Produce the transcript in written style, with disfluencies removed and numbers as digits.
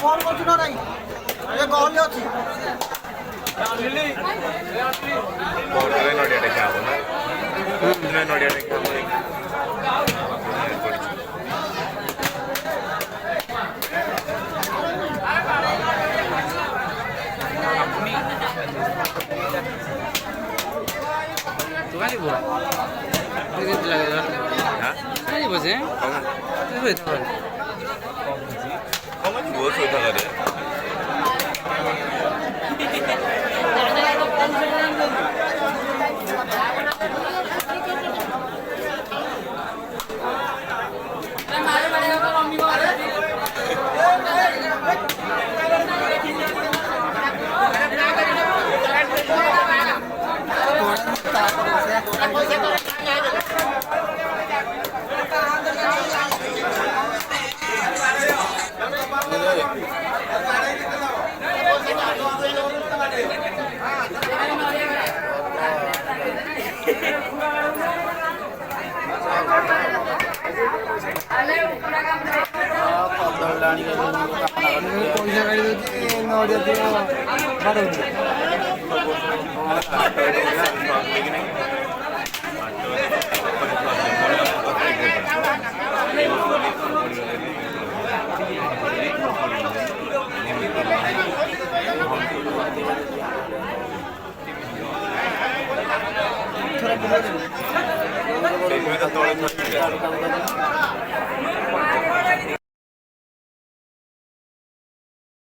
Phone कर गहली अच्छी नड़िया टे क्या नड़िया टे क्या Kali buat, ini lagi lah. Kali buat sih? Itu itu. kamu ini buat sudah ada. पैसा